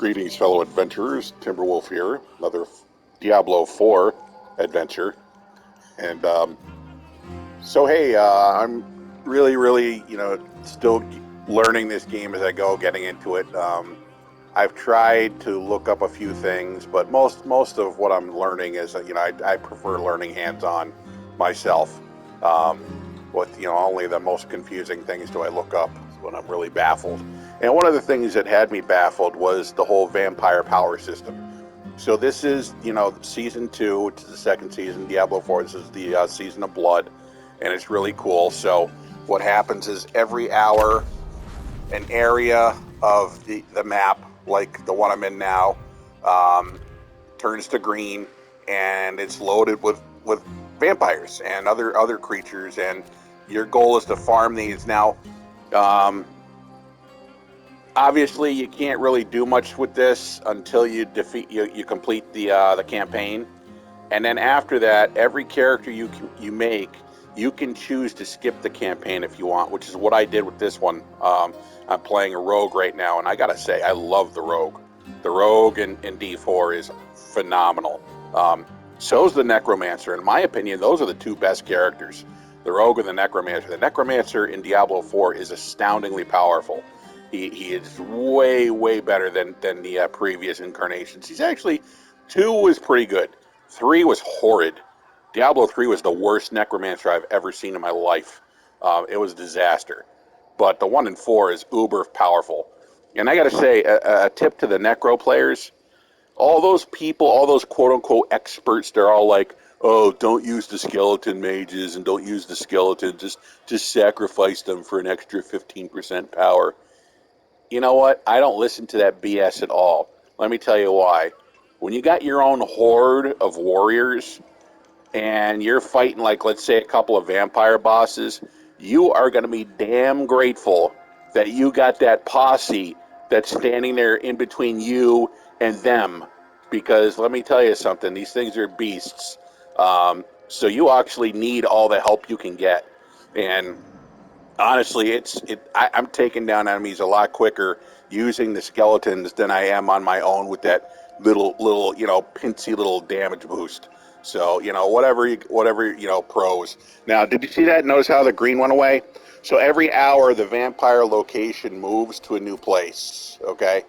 Greetings, fellow adventurers. Timberwolf here, another Diablo 4 adventure. And hey, I'm really, still learning this game as I go, getting into it. I've tried to look up a few things, but most of what I'm learning is, I prefer learning hands-on myself. With only the most confusing things do I look up when I'm really baffled. And one of the things that had me baffled was the whole vampire power system. So this is, season 2, which is the second season, Diablo 4. This is the season of blood, and it's really cool. So what happens is every hour, an area of the map, like the one I'm in now, turns to green, and it's loaded with vampires and other creatures, and your goal is to farm these. Now, obviously, you can't really do much with this until you complete the campaign, and then after that, every character you make, you can choose to skip the campaign if you want, which is what I did with this one. I'm playing a rogue right now, and I gotta say, I love the rogue. The rogue in D4 is phenomenal. So is the necromancer. In my opinion, those are the two best characters, the rogue and the necromancer. The necromancer in Diablo 4 is astoundingly powerful. He is way better than the previous incarnations. He's actually, 2 was pretty good. 3 was horrid. Diablo 3 was the worst necromancer I've ever seen in my life. It was a disaster. But the 1 and 4 is uber powerful. And I got to say, a tip to the necro players, all those people, all those quote-unquote experts, they're all like, oh, don't use the skeleton mages and don't use the skeleton, just sacrifice them for an extra 15% power. You know what? I don't listen to that BS at all. Let me tell you why. When you got your own horde of warriors and you're fighting, like, let's say, a couple of vampire bosses, you are going to be damn grateful that you got that posse that's standing there in between you and them. Because let me tell you something, these things are beasts. So you actually need all the help you can get. And honestly, I'm taking down enemies a lot quicker using the skeletons than I am on my own with that little pincy little damage boost. So whatever pros. Now, did you see that? Notice how the green went away? So every hour the vampire location moves to a new place. Okay.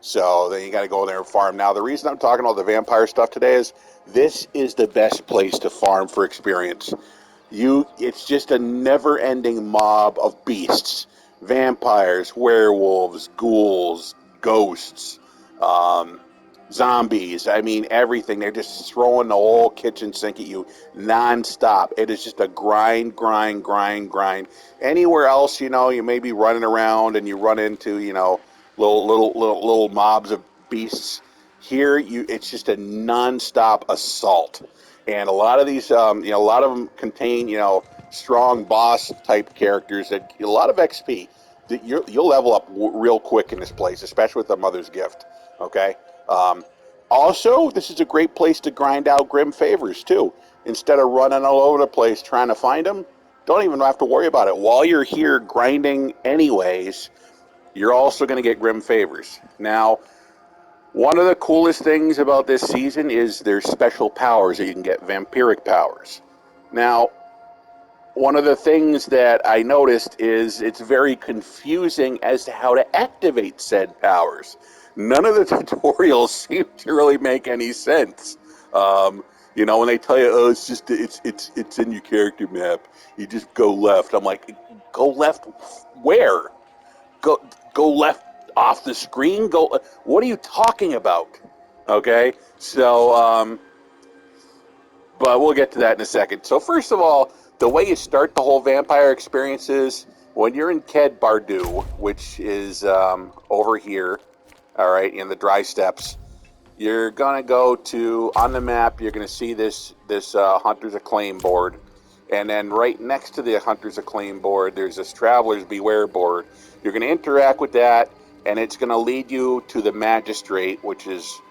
So then you got to go there and farm. Now, the reason I'm talking about the vampire stuff today is this is the best place to farm for experience. It's just a never-ending mob of beasts, vampires, werewolves, ghouls, ghosts, zombies. I mean, everything. They're just throwing the whole kitchen sink at you non-stop. It is just a grind. Anywhere else, you may be running around and you run into, little mobs of beasts. Here, it's just a non-stop assault. And a lot of these, a lot of them contain, strong boss type characters that a lot of XP. You'll level up real quick in this place, especially with the Mother's Gift. Okay. Also, this is a great place to grind out Grim Favors too. Instead of running all over the place trying to find them, don't even have to worry about it. While you're here grinding anyways, you're also going to get Grim Favors. Now, one of the coolest things about this season is there's special powers that you can get, vampiric powers. Now, one of the things that I noticed is it's very confusing as to how to activate said powers. None of the tutorials seem to really make any sense. When they tell you, oh, it's in your character map, you just go left. I'm like, go left where? Go left off the screen? What are you talking about? Okay, so, but we'll get to that in a second. So first of all, the way you start the whole vampire experience is when you're in Ked Bardu, which is over here, all right, in the dry steppes, you're going to go to, on the map, you're going to see this Hunter's Acclaim board. And then right next to the Hunter's Acclaim board, there's this Traveler's Beware board. You're going to interact with that, and it's going to lead you to the Magistrate, which is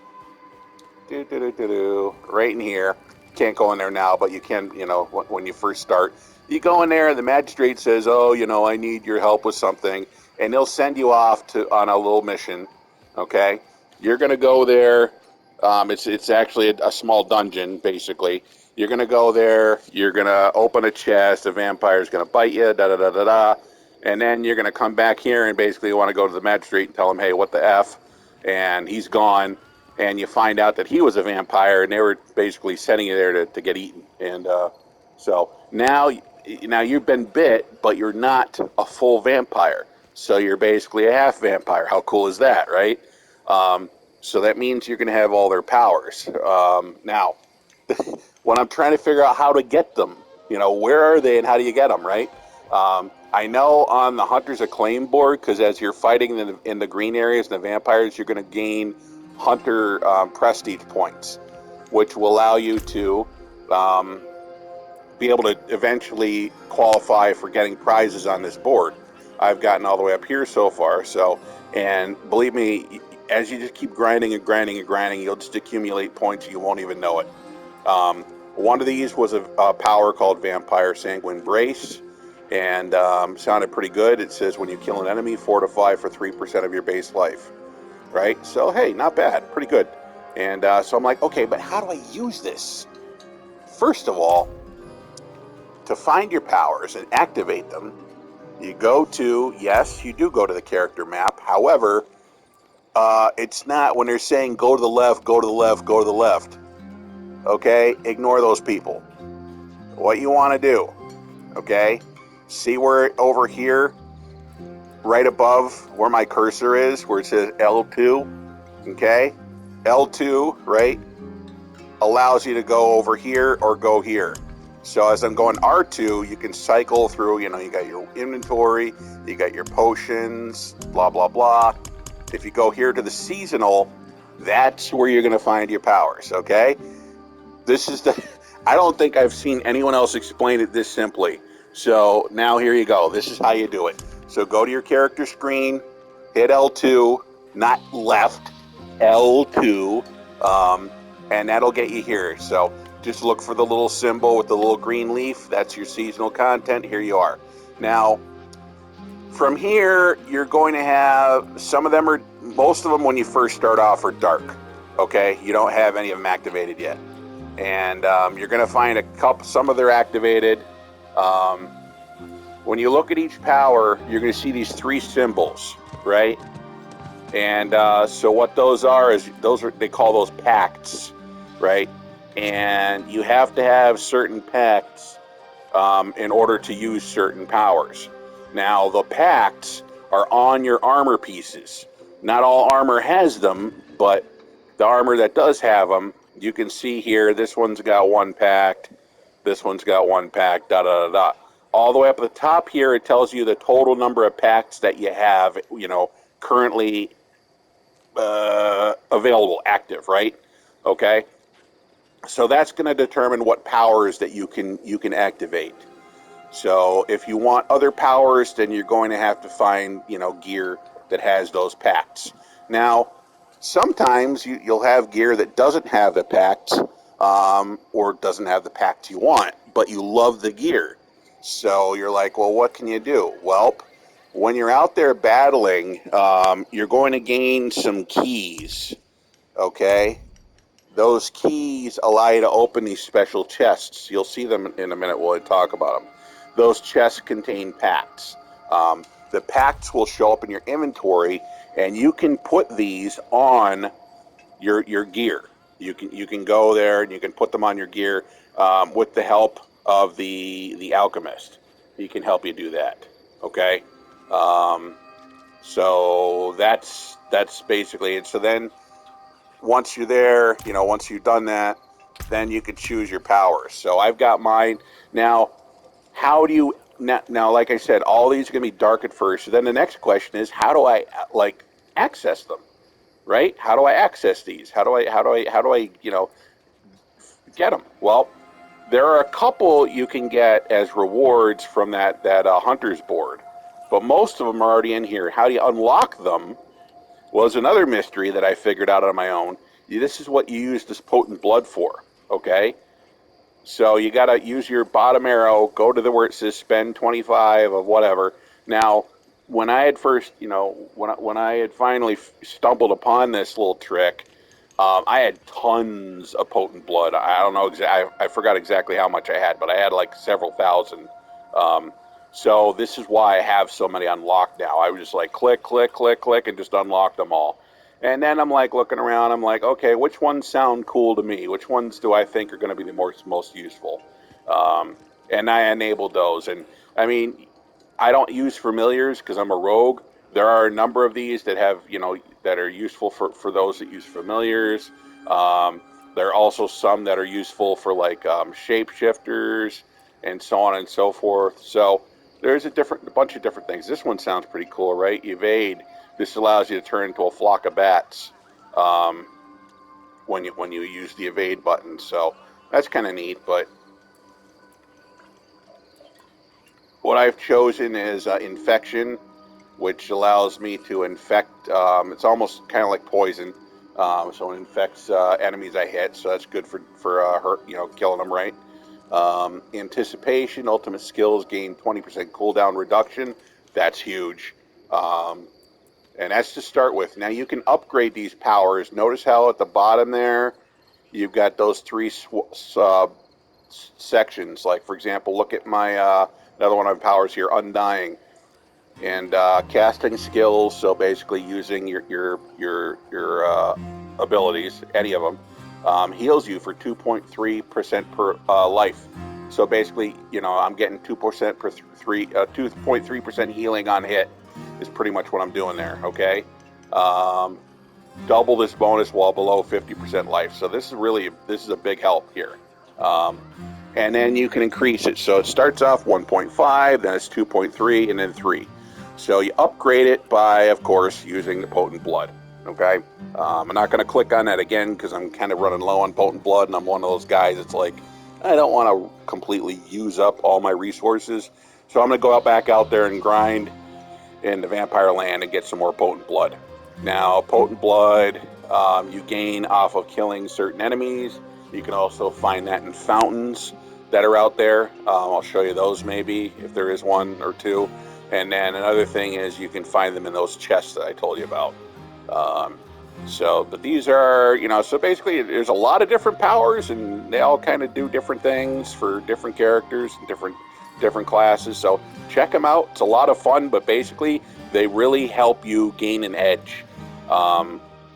right in here. Can't go in there now, but you can, when you first start. You go in there, and the Magistrate says, oh, I need your help with something. And they'll send you off on a little mission. Okay, you're going to go there. It's actually a small dungeon, basically. You're going to go there. You're going to open a chest. The vampire's going to bite you. Da da da da da. And then you're going to come back here and basically want to go to the magistrate and tell him, hey, what the f? And he's gone. And you find out that he was a vampire, and they were basically sending you there to get eaten. And so now you've been bit, but you're not a full vampire. So you're basically a half vampire. How cool is that, right? So that means you're going to have all their powers. Now, when I'm trying to figure out how to get them, where are they and how do you get them, right? I know on the Hunter's Acclaim board, because as you're fighting in the green areas and the vampires, you're going to gain Hunter prestige points, which will allow you to be able to eventually qualify for getting prizes on this board. I've gotten all the way up here so far, and believe me, as you just keep grinding and grinding and grinding, you'll just accumulate points, you won't even know it. One of these was a power called Vampire Sanguine Brace, and sounded pretty good. It says when you kill an enemy, fortify for 3% of your base life, right? So hey, not bad, pretty good. And so I'm like, okay, but how do I use this? First of all, to find your powers and activate them, you go to, yes, you do go to the character map. However, it's not when they're saying go to the left, go to the left, go to the left. Okay, ignore those people. What you want to do, okay, see where over here, right above where my cursor is, where it says L2, okay? L2, right, allows you to go over here or go here. So as I'm going R2, you can cycle through, you got your inventory, you got your potions, blah, blah, blah. If you go here to the seasonal, that's where you're going to find your powers, okay? This is I don't think I've seen anyone else explain it this simply. So now here you go. This is how you do it. So go to your character screen, hit L2, not left, L2, and that'll get you here. So just look for the little symbol with the little green leaf. That's your seasonal content. Here you are. Now, from here, you're going to have, most of them when you first start off are dark. Okay? You don't have any of them activated yet. And you're going to find some of them are activated. When you look at each power, you're going to see these 3 symbols, right? And so what those are is they call those pacts, right? And you have to have certain pacts in order to use certain powers. Now, the pacts are on your armor pieces. Not all armor has them, but the armor that does have them, you can see here, this one's got 1 pact, this one's got 1 pact, da da da da. All the way up at the top here, it tells you the total number of pacts that you have, currently available, active, right? Okay, so that's going to determine what powers that you can activate. So if you want other powers, then you're going to have to find, gear that has those pacts. Now, sometimes you'll have gear that doesn't have the pacts, or doesn't have the pact you want, but you love the gear. So you're like, well, what can you do? Well, when you're out there battling, you're going to gain some keys, okay? Those keys allow you to open these special chests. You'll see them in a minute while I talk about them. Those chests contain pacts. The pacts will show up in your inventory, and you can put these on your gear. You can go there and you can put them on your gear with the help of the alchemist. He can help you do that. Okay, so that's basically it. So then once you're there, once you've done that, then you can choose your powers. So I've got mine now. How do you now? Like I said, all these are going to be dark at first. So then the next question is, how do I access them? Right? How do I access these? How do I get them? Well, there are a couple you can get as rewards from that hunter's board, but most of them are already in here. How do you unlock them? Was another mystery that I figured out on my own. This is what you use this potent blood for. Okay, so you got to use your bottom arrow. Go to where it says spend 25 of whatever. Now, when I had first, when I had finally stumbled upon this little trick, I had tons of potent blood. I don't know I forgot exactly how much I had, but I had like several thousand. Um, so this is why I have so many unlocked now. I was just like click, click, click, click, and just unlock them all. And then I'm like looking around. I'm like, okay, which ones sound cool to me? Which ones do I think are going to be the most useful? Um, and I enabled those. And I mean, I don't use familiars because I'm a rogue. There are a number of these that have, that are useful for those that use familiars. Um, there are also some that are useful for like shapeshifters and so on and so forth. So there's a bunch of different things. This one sounds pretty cool, right? Evade. This allows you to turn into a flock of bats um, when you use the evade button. So that's kind of neat. But what I've chosen is infection, which allows me to infect. It's almost kind of like poison, so it infects enemies I hit. So that's good for hurt, killing them right. Anticipation, ultimate skills gain 20% cooldown reduction. That's huge, and that's to start with. Now you can upgrade these powers. Notice how at the bottom there you've got those three sections. Like for example, look at my another one of my powers here, Undying. And casting skills, so basically using your abilities, any of them, heals you for 2.3% per life. So basically, I'm getting 2% per 2.3% healing on hit is pretty much what I'm doing there. Okay, um, double this bonus while below 50% life. So this is a big help here. Um, and then you can increase it. So it starts off 1.5, then it's 2.3, and then 3. So you upgrade it by, of course, using the potent blood. Okay, I'm not going to click on that again because I'm kind of running low on potent blood, and I'm one of those guys that's like, I don't want to completely use up all my resources. So I'm going to go back out there and grind in the vampire land and get some more potent blood. Now, potent blood you gain off of killing certain enemies. You can also find that in fountains that are out there. I'll show you those maybe if there is one or two. And then another thing is you can find them in those chests that I told you about. But these are, so basically there's a lot of different powers and they all kind of do different things for different characters and different classes. So check them out. It's a lot of fun, but basically they really help you gain an edge.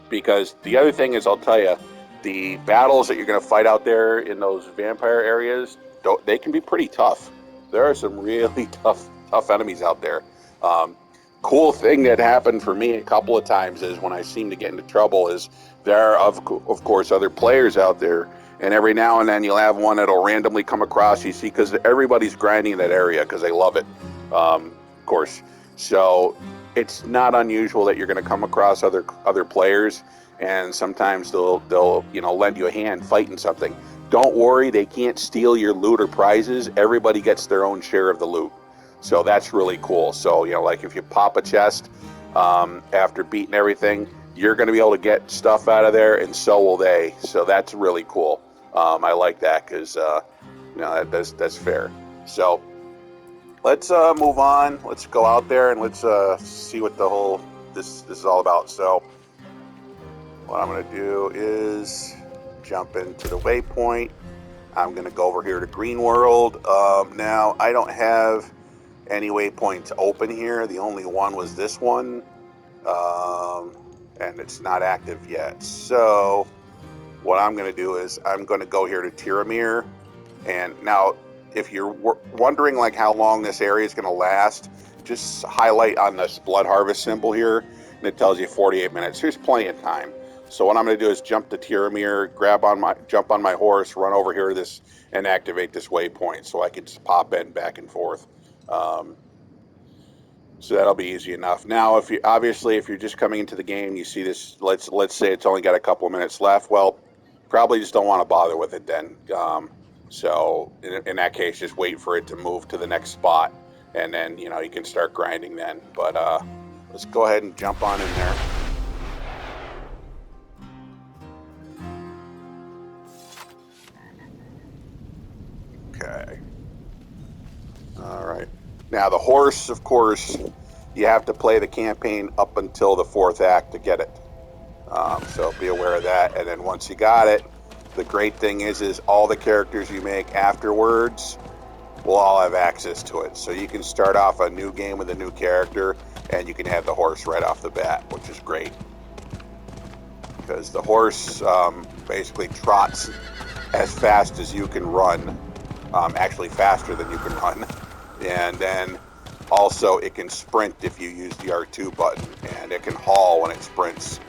Because the other thing is, I'll tell you, the battles that you're going to fight out there in those vampire areas, they can be pretty tough. There are some really tough enemies out there. Cool thing that happened for me a couple of times is when I seem to get into trouble is there are, of course, other players out there. And every now and then you'll have one that'll randomly come across, you see, because everybody's grinding in that area because they love it, of course. So it's not unusual that you're going to come across other players, and sometimes they'll lend you a hand fighting something. Don't worry, they can't steal your loot or prizes. Everybody gets their own share of the loot. So that's really cool. So, like if you pop a chest after beating everything, you're going to be able to get stuff out of there, and so will they. So that's really cool. I like that because, that's fair. So let's move on. Let's go out there and let's see what the whole this is all about. So what I'm going to do is jump into the waypoint. I'm going to go over here to Green World. Now, I don't have any waypoints open here. The only one was this one, and it's not active yet. So what I'm going to do is I'm going to go here to Tiramir. And now, if you're wondering like how long this area is going to last, just highlight on this blood harvest symbol here, and it tells you 48 minutes. There's plenty of time. So what I'm going to do is jump to Tiramir, jump on my horse, run over here to this, and activate this waypoint, so I can just pop in back and forth. So that'll be easy enough. Now, if you're just coming into the game, you see this. Let's say it's only got a couple of minutes left. Well, probably just don't want to bother with it then. So in that case, just wait for it to move to the next spot, and then you can start grinding then. But let's go ahead and jump on in there. Okay. All right. Now the horse, of course, you have to play the campaign up until the 4th act to get it. So be aware of that. And then once you got it, the great thing is all the characters you make afterwards will all have access to it. So you can start off a new game with a new character, and you can have the horse right off the bat, which is great. Because the horse basically trots as fast as you can run, actually faster than you can run. And then also it can sprint if you use the R2 button, and it can haul when it sprints.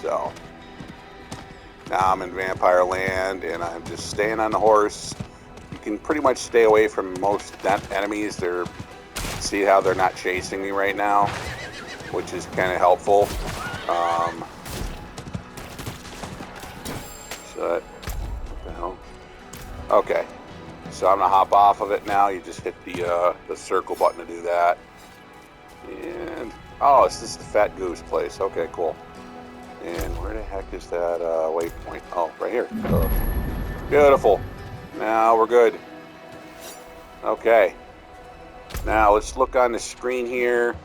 So now I'm in Vampire Land, and I'm just staying on the horse. You can pretty much stay away from most enemies. See how they're not chasing me right now, which is kind of helpful. What the hell? Okay, so I'm gonna hop off of it now. You just hit the circle button to do that. And oh, this is the Fat Goose place. Okay, cool. And where the heck is that waypoint? Oh, right here. Beautiful. Now we're good. Okay. Now let's look on the screen here.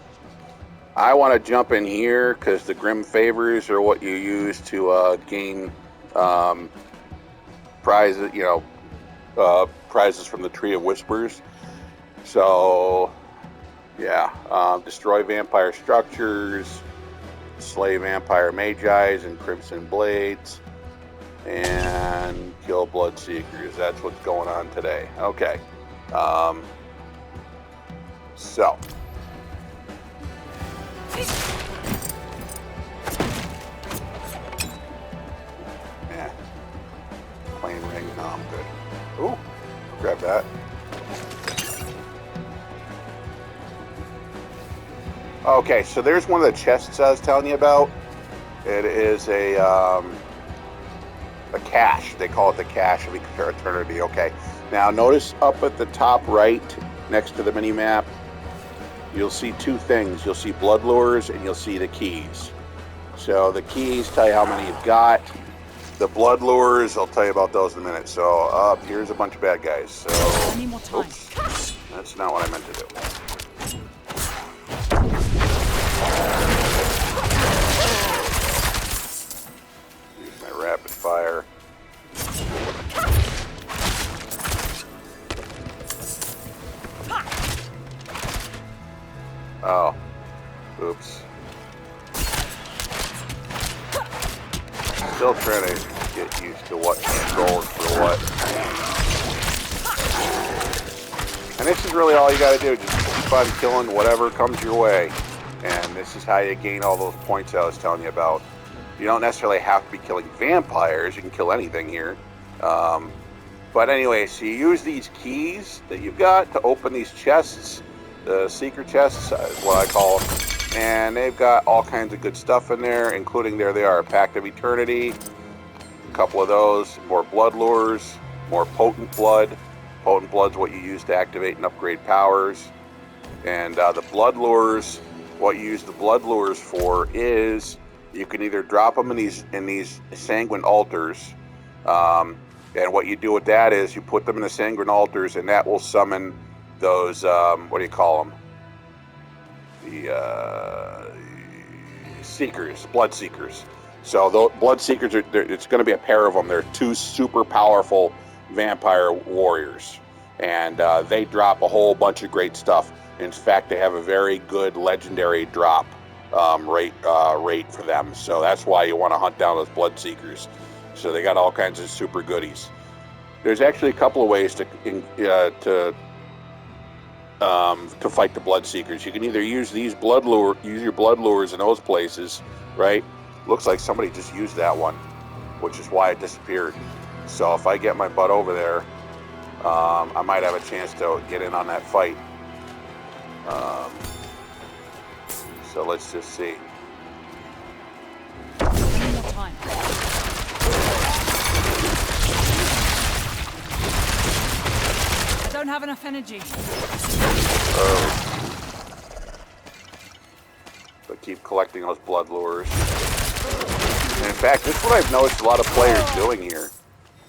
I want to jump in here because the Grim Favors are what you use to gain prizes, prizes from the Tree of Whispers. So, yeah, destroy vampire structures, slay vampire magis and crimson blades, and kill blood seekers. That's what's going on today. Okay. So. Yeah. Plain ring. No, I'm good. Ooh, grab that. Okay, so there's one of the chests I was telling you about. It is a cache. They call it the cache of eternity. Okay. Now notice up at the top right, next to the mini map, you'll see two things. You'll see blood lures and you'll see the keys. So the keys tell you how many you've got. The blood lures, I'll tell you about those in a minute. So here's a bunch of bad guys. So I need more time. Oops, that's not what I meant to do. Use my rapid fire. Oh, oops. Still trying to get used to what controls for what. And this is really all you gotta do, just keep on killing whatever comes your way. And this is how you gain all those points I was telling you about. You don't necessarily have to be killing vampires, you can kill anything here. But anyway, so you use these keys that you've got to open these chests. The secret chests is what I call them. And they've got all kinds of good stuff in there, including, there they are, Pact of Eternity, a couple of those, more blood lures, more potent blood. Potent blood's what you use to activate and upgrade powers. And the blood lures, what you use the blood lures for is you can either drop them in these sanguine altars, and what you do with that is you put them in the sanguine altars, and that will summon those, what do you call them? The seekers, blood seekers. So the blood seekers it's going to be a pair of them. They're two super powerful vampire warriors, and they drop a whole bunch of great stuff. In fact, they have a very good legendary drop rate for them. So that's why you want to hunt down those blood seekers. So they got all kinds of super goodies. There's actually a couple of ways to fight the blood seekers. You can either use your blood lures in those places, right? Looks like somebody just used that one, which is why it disappeared. So if I get my butt over there, I might have a chance to get in on that fight. So let's just see. One more time. I don't have enough energy. But keep collecting those blood lures. And in fact, this is what I've noticed a lot of players doing here.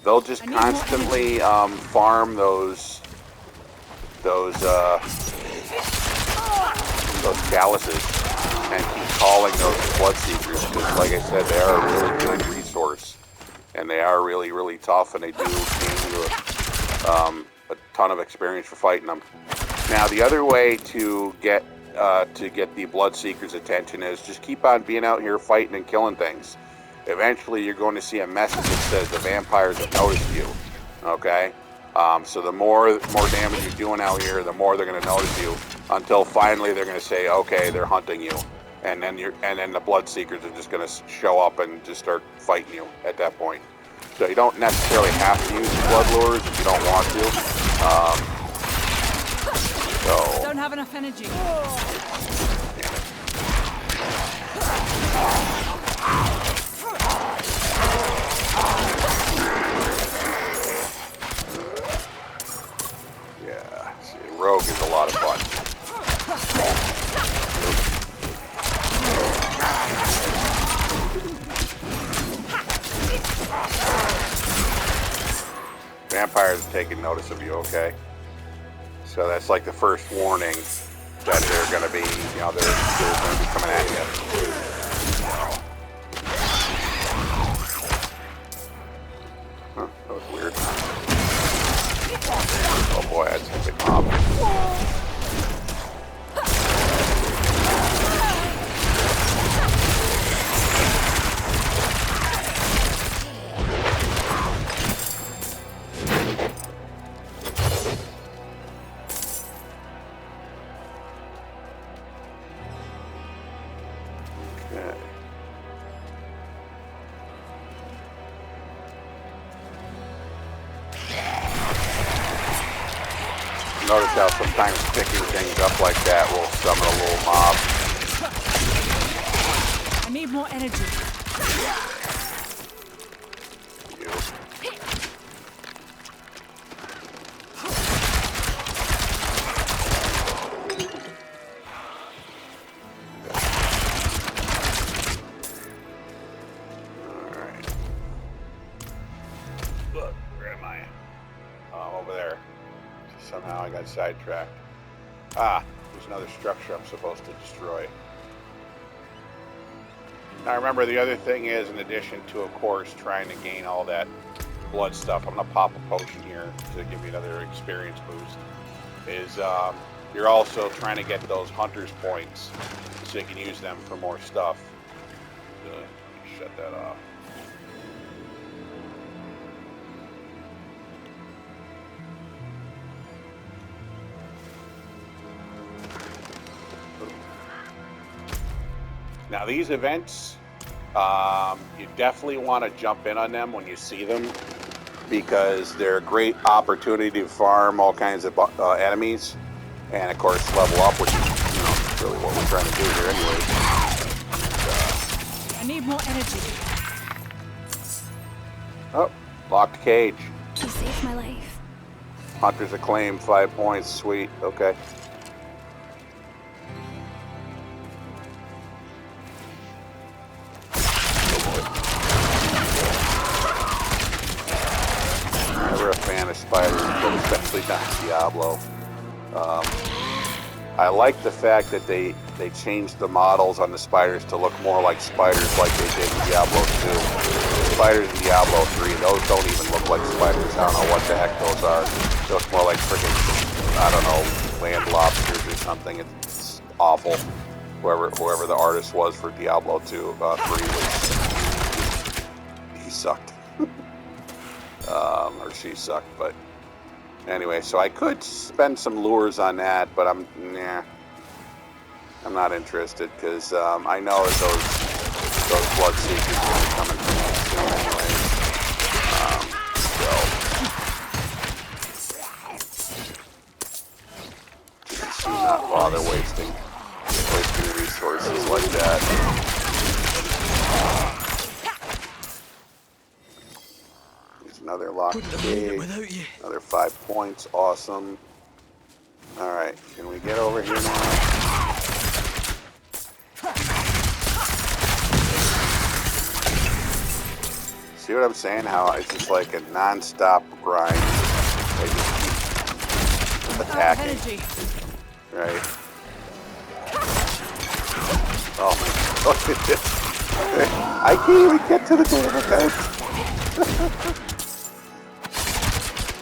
They'll just constantly farm those those chalices and keep calling those blood seekers, because like I said, they are a really good resource, and they are really, really tough, and they do gain you a ton of experience for fighting them. Now, the other way to get the blood seekers' attention is just keep on being out here fighting and killing things. Eventually, you're going to see a message that says the vampires have noticed you. Okay, so the more damage you're doing out here, the more they're going to notice you, until finally they're going to say, okay, they're hunting you, and then the blood seekers are just going to show up and just start fighting you at that point. So you don't necessarily have to use blood lures if you don't want to. I don't have enough energy. Yeah, see, rogue is a lot of fun. Vampires are taking notice of you, okay? So that's like the first warning that they're going to be, you know, they're going to be coming at you. Huh, that was weird. Oh boy, that's a big mob. Notice how sometimes picking things up like that will summon a little mob. I need more energy. Alright. Look, where am I? Oh, over there. Somehow I got sidetracked. Ah, there's another structure I'm supposed to destroy. Now remember, the other thing is, in addition to, of course, trying to gain all that blood stuff, I'm going to pop a potion here to give me another experience boost, is you're also trying to get those hunter's points so you can use them for more stuff. Shut that off. Now these events, you definitely want to jump in on them when you see them, because they're a great opportunity to farm all kinds of enemies, and of course level up, which is, you know, really what we're trying to do here anyway. I need more energy. Oh, locked cage. You saved my life. Hunter's Acclaim, 5 points, sweet, okay. Never a fan of spiders, but especially not Diablo. I like the fact that they changed the models on the spiders to look more like spiders like they did in Diablo 2. Spiders in Diablo 3, those don't even look like spiders. I don't know what the heck those are. They look more like freaking, I don't know, land lobsters or something. It's awful. Whoever the artist was for Diablo 2, 3 he sucked. Or she sucked, but anyway, so I could spend some lures on that, but I'm not interested, because I know that those blood seekers are going to be coming from that soon anyway. So do not bother wasting resources like that. Another locked cage, another 5 points, awesome. Alright, can we get over here now? See what I'm saying? How it's just like a non-stop grind. They just keep attacking. Right? Oh my god. I can't even get to the table, guys.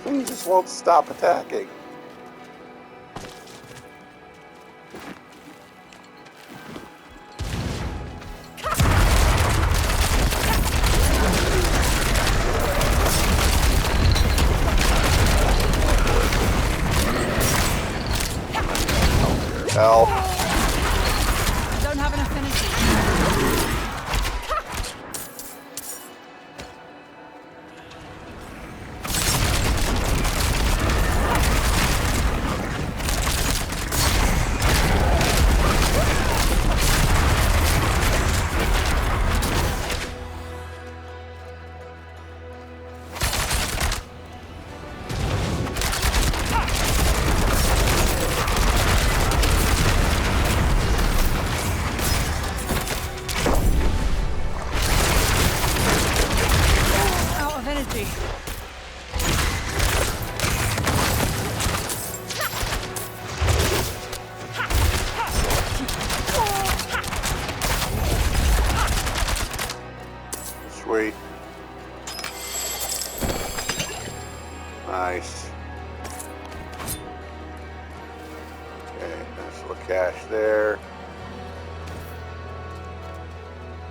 He just won't stop attacking. Hell. I don't have enough energy. Out of energy. Sweet. Nice. Okay, nice little cache there.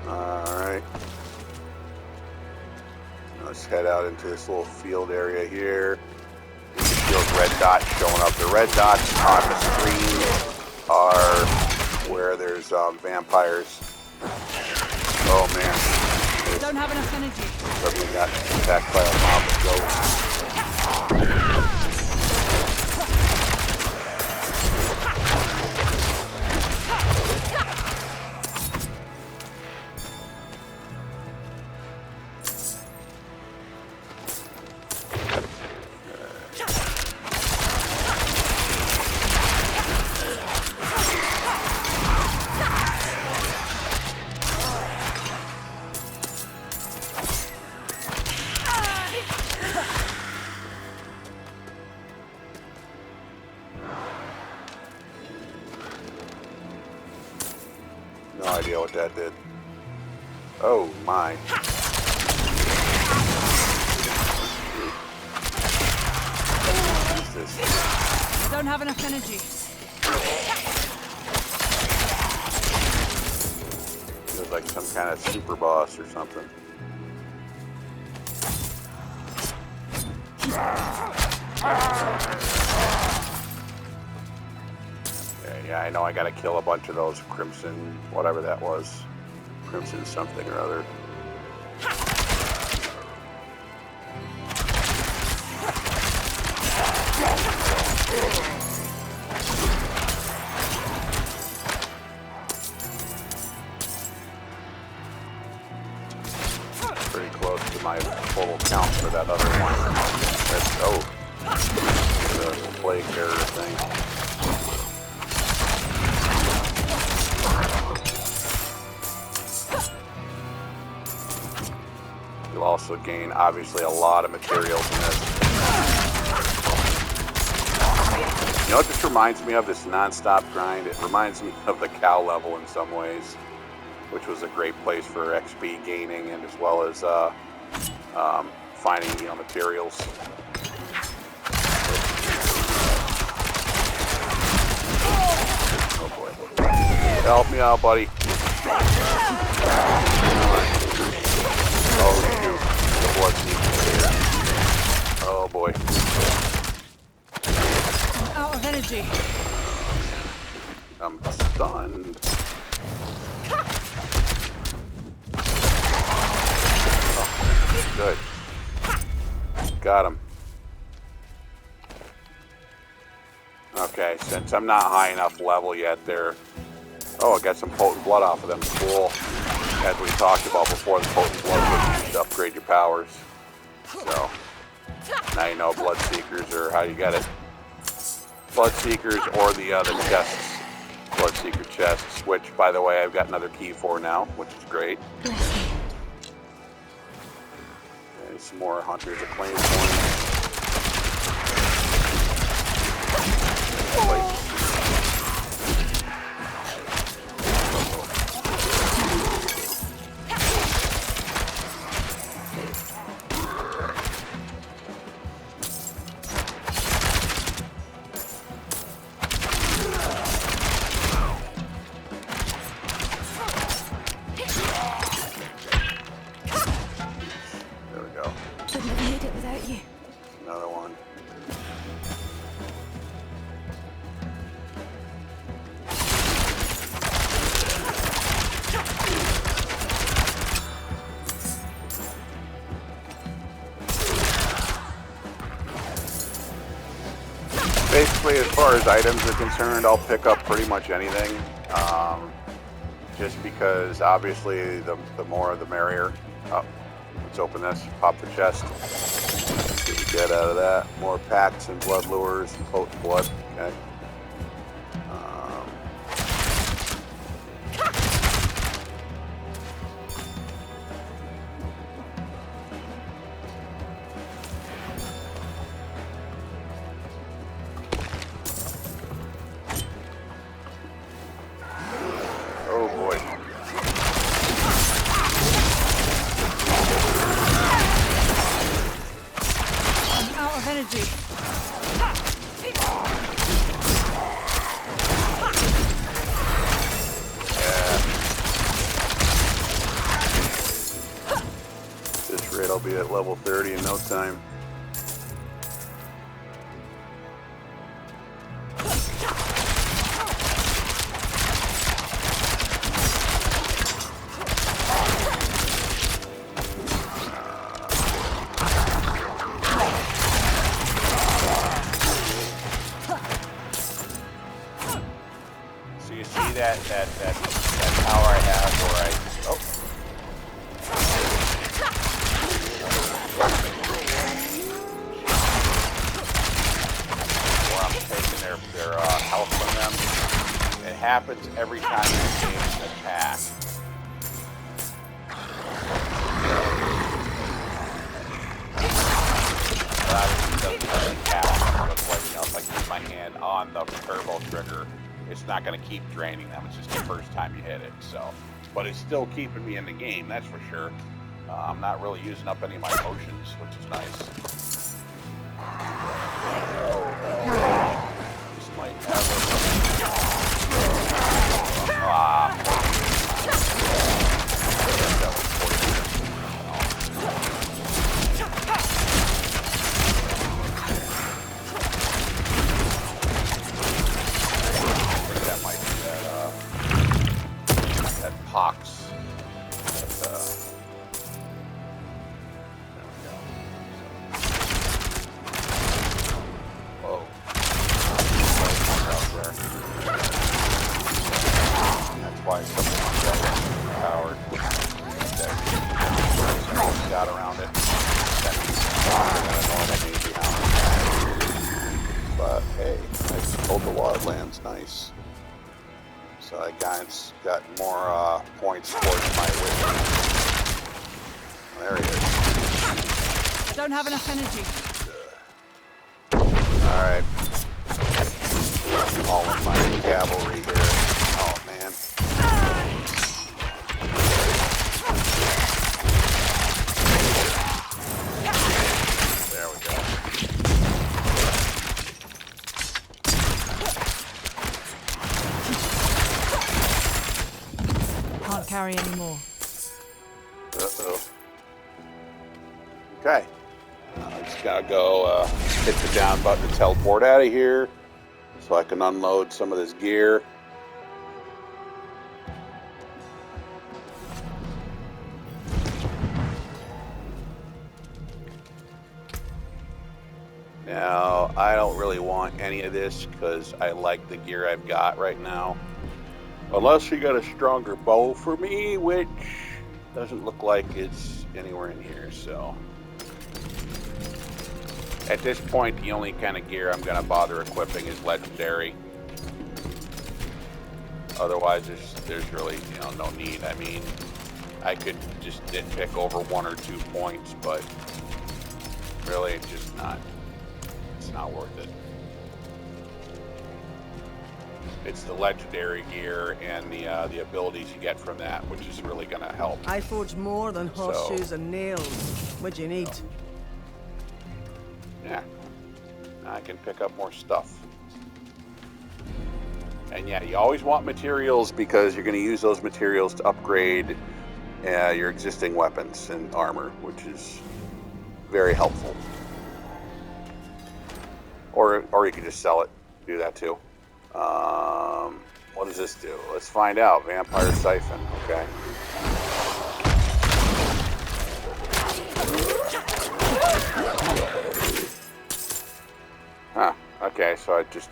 Alright. Let's head out into this little field area here. You can see those red dots showing up. The red dots on the screen are where there's vampires. Oh man. I don't have enough energy. Suddenly got attacked by a mob of ghosts. No idea what that did. Oh my. What is this? I don't have enough energy. Feels like some kind of super boss or something. Yeah, I know I gotta kill a bunch of those crimson, whatever that was. Crimson something or other. Pretty close to my total count for that other one. That's, oh, the plague terror thing. You'll also gain, obviously, a lot of materials in this. You know what this reminds me of, this non-stop grind? It reminds me of the cow level in some ways, which was a great place for XP gaining and as well as finding, you know, materials. Oh boy. Help me out, buddy. Oh shoot, the blood seeking here. Oh boy. I'm out of energy. I'm stunned. Oh, good. Got him. Okay, since I'm not high enough level yet there. Oh, I got some potent blood off of them. Cool. As we talked about before, the potent blood was used to upgrade your powers. So, now you know blood seekers or how you get it. Blood seekers or the chests. Blood seeker chests, which, by the way, I've got another key for now, which is great. Okay, some more Hunter's Acclaim points. honestly, as far as items are concerned, I'll pick up pretty much anything. Just because, obviously, the more the merrier. Oh, let's open this. Pop the chest. Get the get out of that. More packs and blood lures and potent blood. Okay. Oh boy. I'm out of energy. This rate, I'll be at level 30 in no time. So you see that power I have where where I'm taking their health from them. It happens every time you engage an attack. If I keep my hand on the turbo trigger, it's not going to keep draining them. It's just the first time you hit it. So, but it's still keeping me in the game, that's for sure. I'm not really using up any of my potions, which is nice. Just might have pox. Whoa. That's why someone powered that got around it. But hey, I hold the wildlands nice. So I got more points towards my witness. There he is. I don't have enough energy. Alright. All in my cavalry here. Oh man. There we go. Can't carry anymore. Uh-oh. Okay. I just gotta go hit the down button to teleport out of here so I can unload some of this gear. Now, I don't really want any of this because I like the gear I've got right now. Unless you got a stronger bow for me, which doesn't look like it's anywhere in here, so. At this point, the only kind of gear I'm going to bother equipping is legendary. Otherwise, there's really, no need. I mean, I could just nitpick over 1 or 2 points, but really, it's just not worth it. It's the legendary gear and the abilities you get from that, which is really going to help. I forge more than horseshoes and nails. What do you need? Yeah, I can pick up more stuff. And yeah, you always want materials because you're going to use those materials to upgrade your existing weapons and armor, which is very helpful. Or you can just sell it. Do that too. What does this do? Let's find out. Vampire Siphon. Okay. Huh. Okay, so I just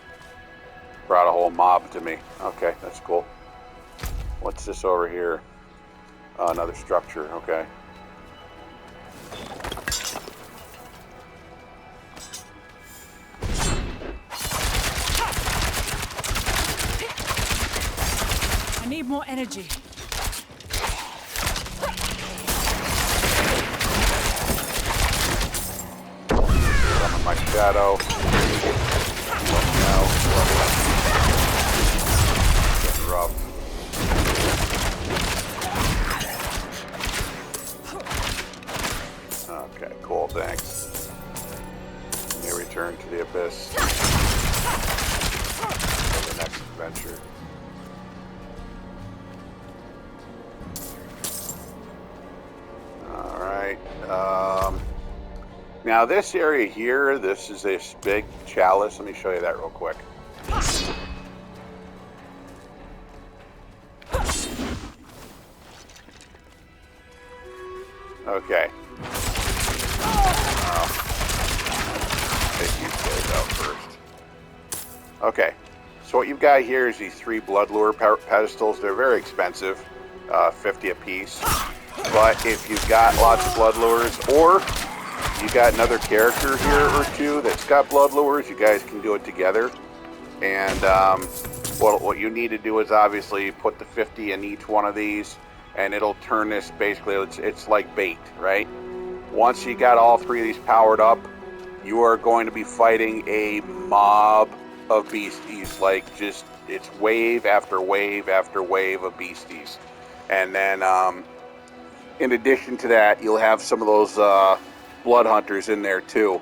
brought a whole mob to me. Okay, that's cool. What's this over here? Another structure, okay. I need more energy. Summon my shadow. Now, getting rough. Okay, cool, thanks. Let me return to the abyss for the next adventure. Alright, now this area here, this is this big chalice. Let me show you that real quick. Okay. Take these guys out first. Okay, so what you've got here is these 3 blood lure pedestals. They're very expensive, 50 a piece. But if you've got lots of blood lures, or you got another character here or two that's got blood lures, you guys can do it together. And what you need to do is obviously put the 50 in each one of these, and it'll turn this, basically, it's like bait, right? Once you got all 3 of these powered up, you are going to be fighting a mob of beasties, like just, it's wave after wave after wave of beasties. And then, in addition to that, you'll have some of those blood hunters in there too,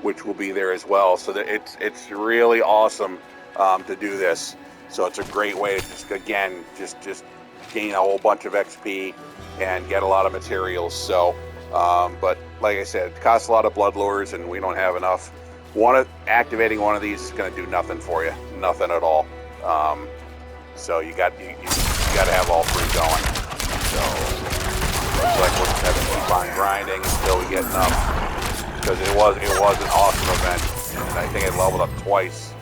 which will be there as well. So that it's really awesome to do this. So it's a great way to just, again, just gain a whole bunch of XP and get a lot of materials. So, but like I said, it costs a lot of blood lures, and we don't have enough. Activating one of these is going to do nothing for you, nothing at all. So you got to have all 3 going. So looks like we'll just have to keep on grinding until we get enough, because it was an awesome event, and I think it leveled up twice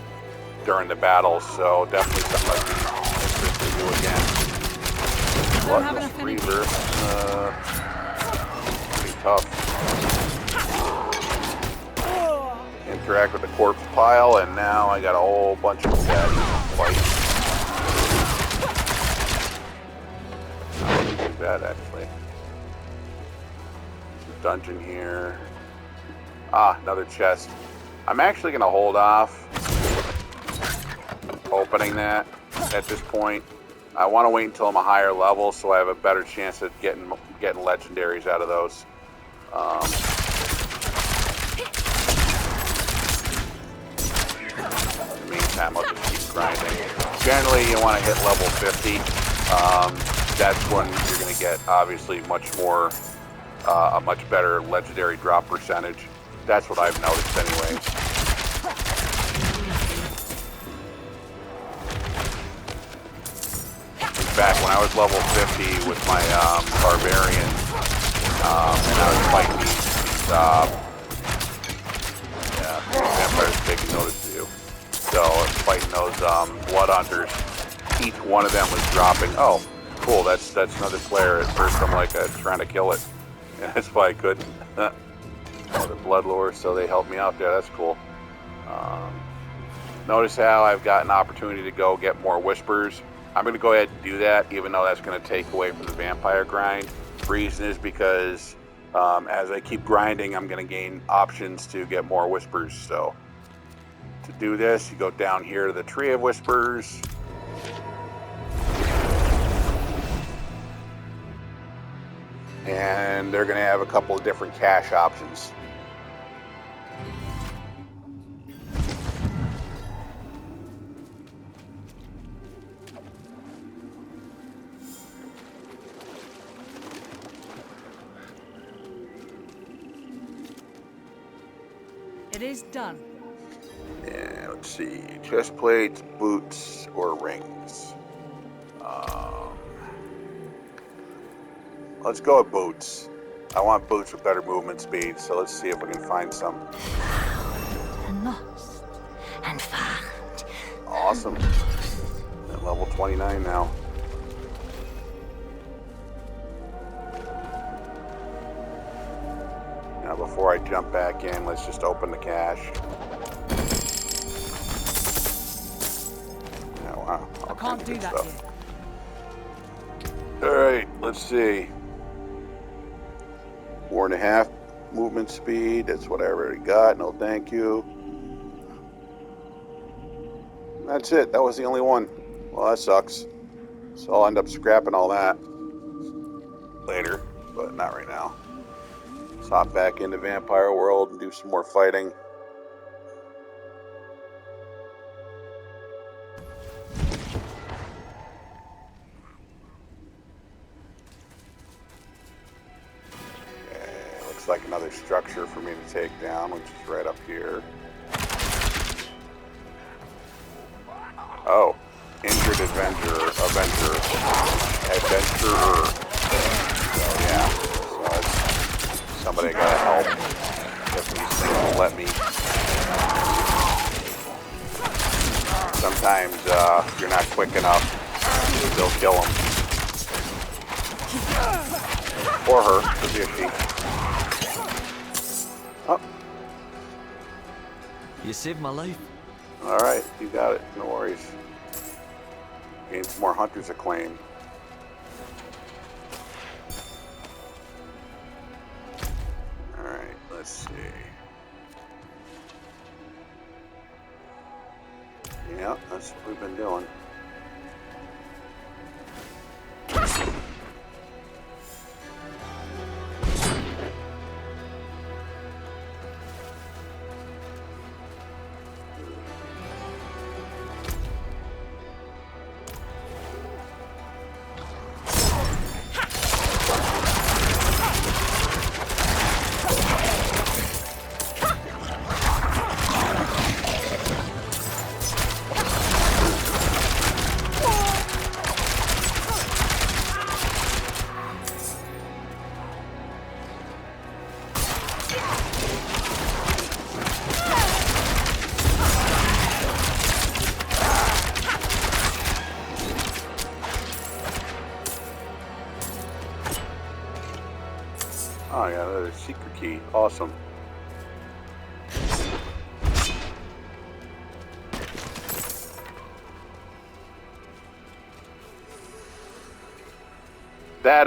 during the battle. So definitely something like to do again. Gluttonous Reaver, pretty tough. Interact with the corpse pile, and now I got a whole bunch of baddies to fight. Not too bad, actually. Dungeon here. Another chest. I'm actually going to hold off opening that at this point. I want to wait until I'm a higher level so I have a better chance of getting legendaries out of those. In the meantime, I'll just keep grinding. Generally, you want to hit level 50. That's when you're going to get, obviously, much more, a much better legendary drop percentage. That's what I've noticed anyways. In fact, when I was level 50 with my barbarian, and I was fighting these vampires taking notice of you. So I was fighting those blood hunters. Each one of them was dropping. Oh, cool! That's another player. At first, I'm like trying to kill it, and that's why I couldn't. Oh, the blood lure, so they helped me out there. That's cool. Notice how I've got an opportunity to go get more whispers. I'm going to go ahead and do that, even though that's going to take away from the vampire grind. The reason is because as I keep grinding, I'm going to gain options to get more whispers. So to do this, you go down here to the tree of whispers. And they're going to have a couple of different cache options. It is done. And let's see, chest plates, boots, or rings. Let's go with boots. I want boots with better movement speed, so let's see if we can find some. And lost, and Awesome. At level 29 now. Now before I jump back in, let's just open the cache. Oh, wow. I can't do that here. Alright, let's see. 4.5 movement speed. That's what I already got. No thank you. That's it. That was the only one. Well, that sucks. So I'll end up scrapping all that later, but not right now. Let's hop back into Vampire World and do some more fighting. Okay, looks like another structure for me to take down, which is right up here. Oh, injured adventurer. So yeah, so it's somebody gotta help. If these things will let me. Sometimes if you're not quick enough, they'll kill them. Or her, could be a she. Oh. You saved my life. Alright, you got it. No worries. Gain some more Hunter's Acclaim. Alright, let's see. Yeah, that's what we've been doing. Oh yeah, there's a secret key. Awesome. That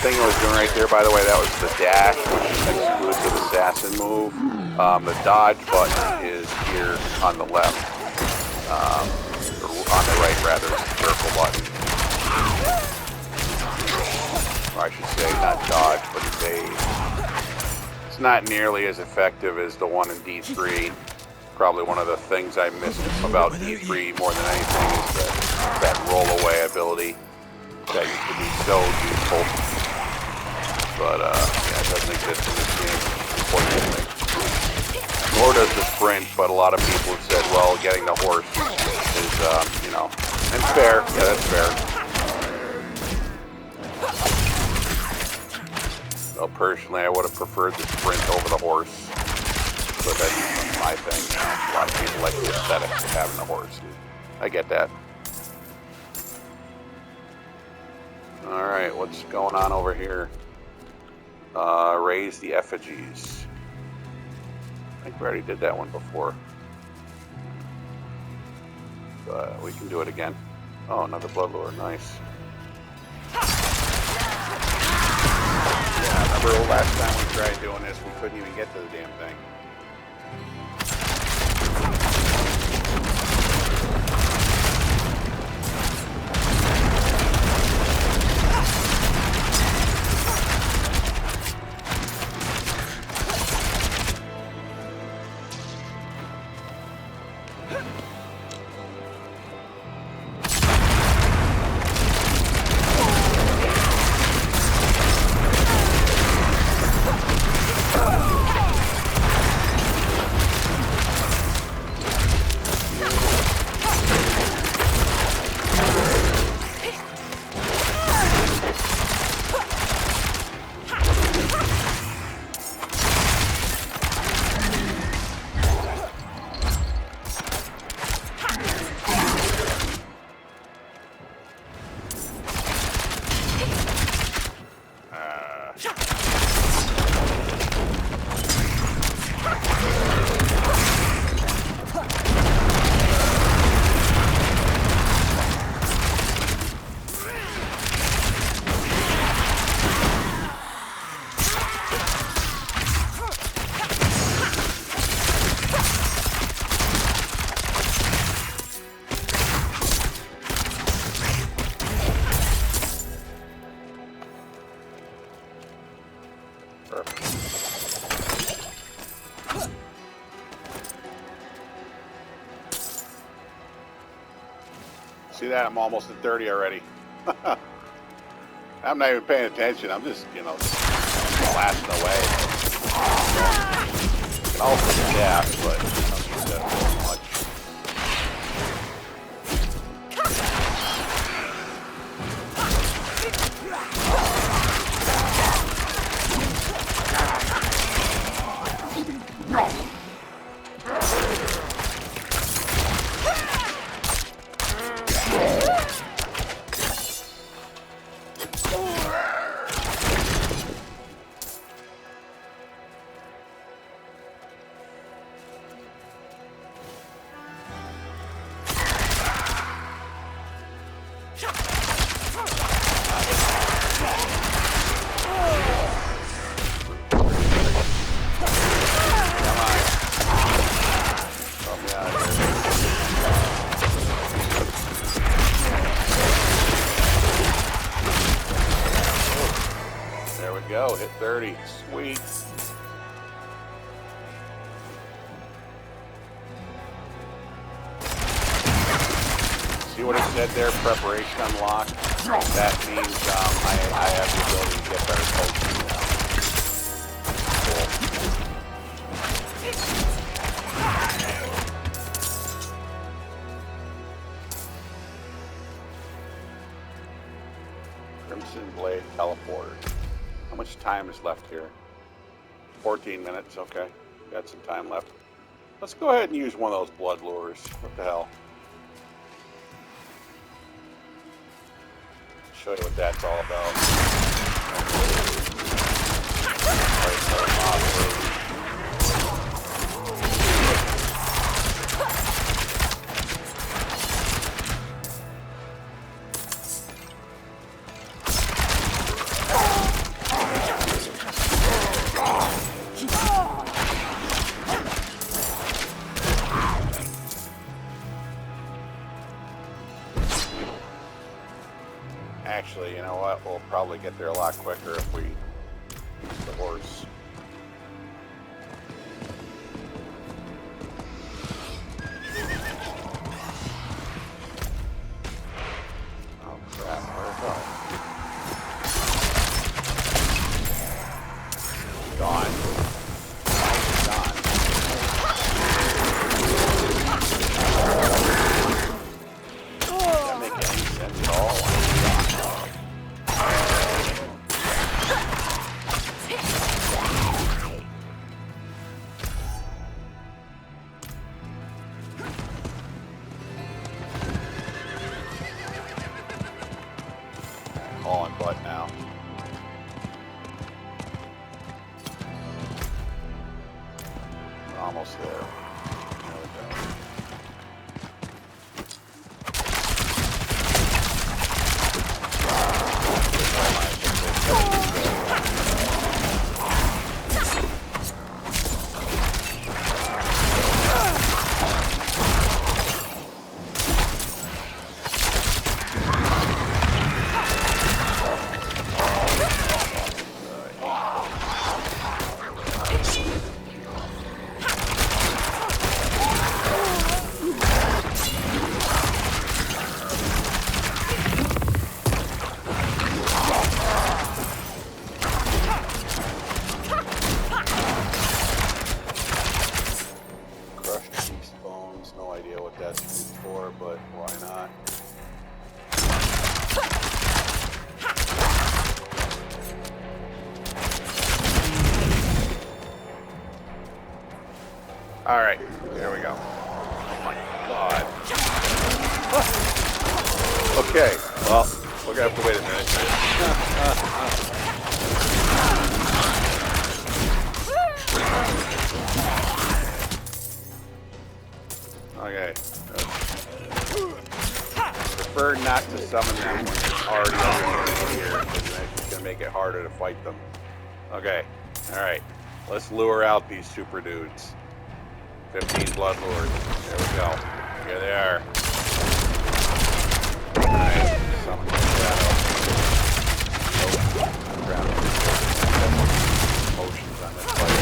thing I was doing right there, by the way, that was the dash, which is an exclusive assassin move. The dodge button is here on the left. Or on the right, rather, it's the circle button. Or I should say, not dodge, but it's not nearly as effective as the one in D3. Probably one of the things I missed about D3 more than anything is that roll-away ability. That used to be so useful. But, yeah, it doesn't exist in this game, unfortunately. Nor does the sprint, but a lot of people have said, well, getting the horse is, you know, and fair. Yeah, that's fair. So, personally, I would have preferred the sprint over the horse. But that's my thing. You know? A lot of people like the aesthetics of having the horse. I get that. Alright, what's going on over here? Raise the effigies. I think we already did that one before. But we can do it again. Oh, another Bloodlord, nice. Yeah, remember the last time we tried doing this, we couldn't even get to the damn thing. See that? I'm almost at 30 already. I'm not even paying attention. I'm just, you know, blasting away. You can also do that, but you don't use that very much. Go, hit 30. Sweet. See what it said there? Preparation unlocked. That means I have the ability to get better coaching now. Cool. Crimson Blade teleporter. How much time is left here? 14 minutes, okay. Got some time left. Let's go ahead and use one of those blood lures. What the hell? Show you what that's all about. Actually, you know what? We'll probably get there a lot quicker if we use the horse. Oh crap, where'd it go? Gone. Gone. Does that make any sense at all? Hauling butt now. We're almost there. There we go. But why not? All right, there we go. Oh my God. Okay, well, we're gonna have to wait a minute. not to summon them when it's already over here, because it's going to make it harder to fight them. Okay, alright. Let's lure out these super dudes. 15 blood lords. There we go. Here they are. Alright, summon the shadow. Oh, crap. Motions on this fight.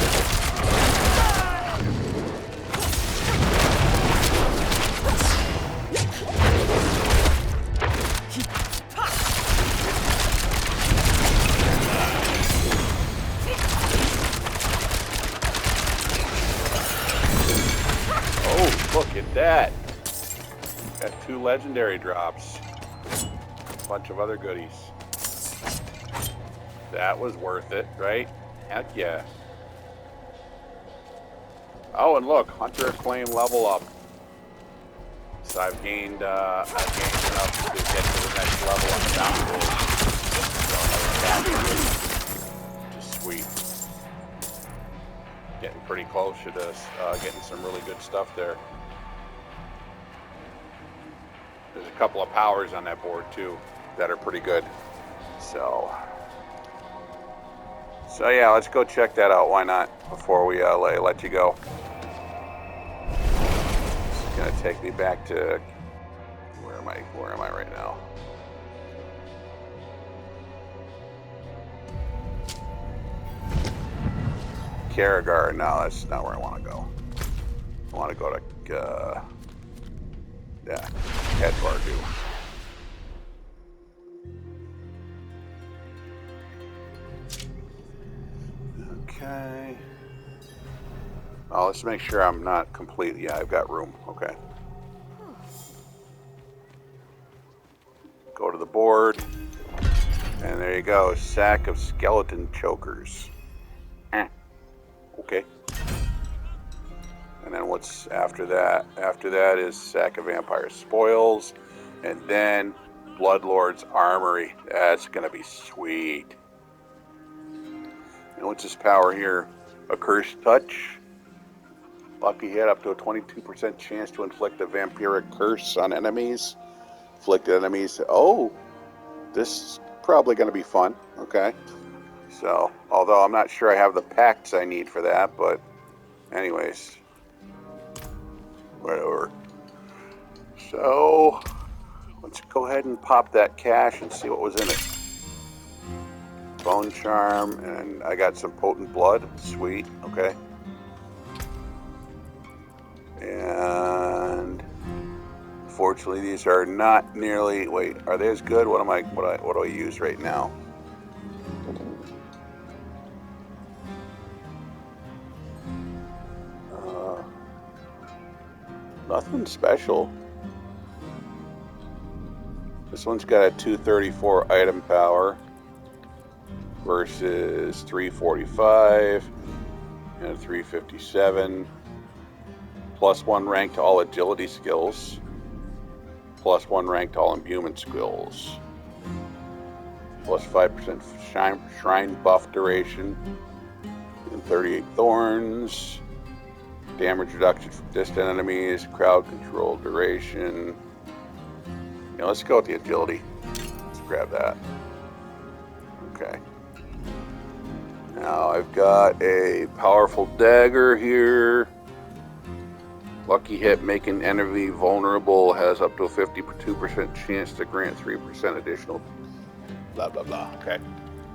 Look at that. Got 2 legendary drops. A bunch of other goodies. That was worth it, right? Heck yeah. Oh, and look, Hunter Acclaim level up. So I've gained enough to get to the next level on the download. Which is sweet. Getting pretty close to this. Getting some really good stuff there. There's a couple of powers on that board too that are pretty good. So yeah, let's go check that out. Why not? Before we let you go. It's gonna take me back to where am I right now? Karagar. No, that's not where I want to go. I want to go to Edvardu. Okay. Oh, let's make sure I'm not complete. Yeah, I've got room. Okay. Go to the board. And there you go. Sack of skeleton chokers. Okay. And then what's after that? After that is Sack of Vampire Spoils. And then Bloodlord's Armory. That's going to be sweet. And what's his power here? A Cursed Touch. Lucky hit up to a 22% chance to inflict a vampiric curse on enemies. Inflict enemies. Oh, this is probably going to be fun. Okay. So, although I'm not sure I have the pacts I need for that, but anyways. Whatever. So, let's go ahead and pop that cache and see what was in it. Bone Charm, and I got some Potent Blood. Sweet. Okay. And unfortunately, these are not nearly. Wait, are they as good? What do I use right now? Nothing special. This one's got a 234 item power versus 345 and a 357. +1 rank to all agility skills. +1 rank to all imbuement skills. +5% shrine buff duration. And 38 thorns. Damage reduction from distant enemies. Crowd control duration. Yeah, let's go with the agility. Let's grab that. Okay. Now I've got a powerful dagger here. Lucky hit, making enemy vulnerable, has up to a 52% chance to grant 3% additional blah blah blah. Okay.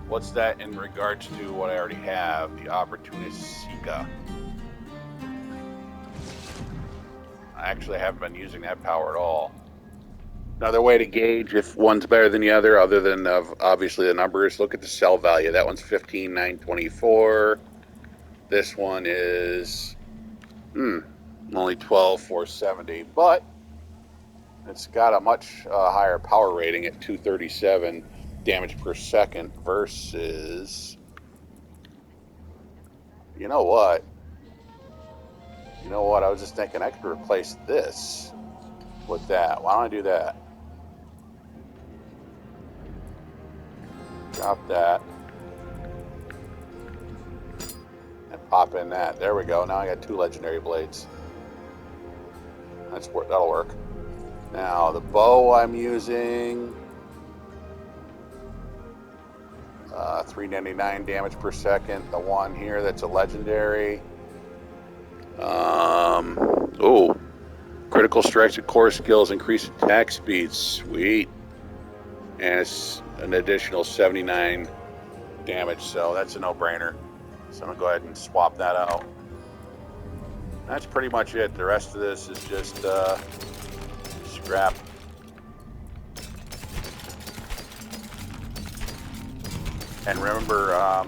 What's that in regards to what I already have? The Opportunist Sika. I actually haven't been using that power at all. Another way to gauge if one's better than the other than obviously the numbers, look at the sell value. That one's 15,924. This one is only 12,470, but it's got a much higher power rating at 237 damage per second versus, you know what, I was just thinking I could replace this with that. Why don't I do that? Drop that and pop in that. There we go. Now I got 2 legendary blades. That'll work. Now, the bow I'm using, 399 damage per second. The one here, that's a legendary. Oh, critical strikes and core skills increase attack speed. Sweet. And it's an additional 79 damage, so that's a no-brainer. So I'm gonna go ahead and swap that out. That's pretty much it. The rest of this is just scrap. And remember,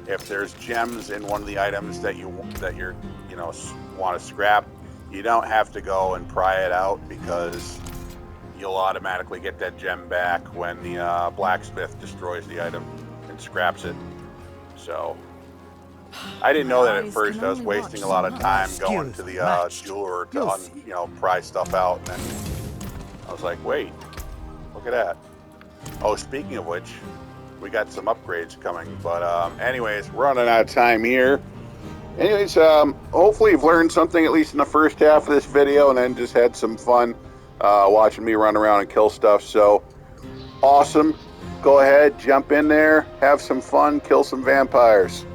if there's gems in one of the items that you're want to scrap, you don't have to go and pry it out, because you'll automatically get that gem back when the blacksmith destroys the item and scraps it. So I didn't know that at first. I was wasting a lot of time going to the jeweler to pry stuff out, and then I was like, wait, look at that. Oh, speaking of which, we got some upgrades coming, but anyways, we're running out of time here. Anyways, hopefully you've learned something, at least in the first half of this video, and then just had some fun watching me run around and kill stuff. So awesome. Go ahead, jump in there, have some fun, kill some vampires,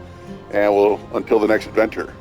and until the next adventure.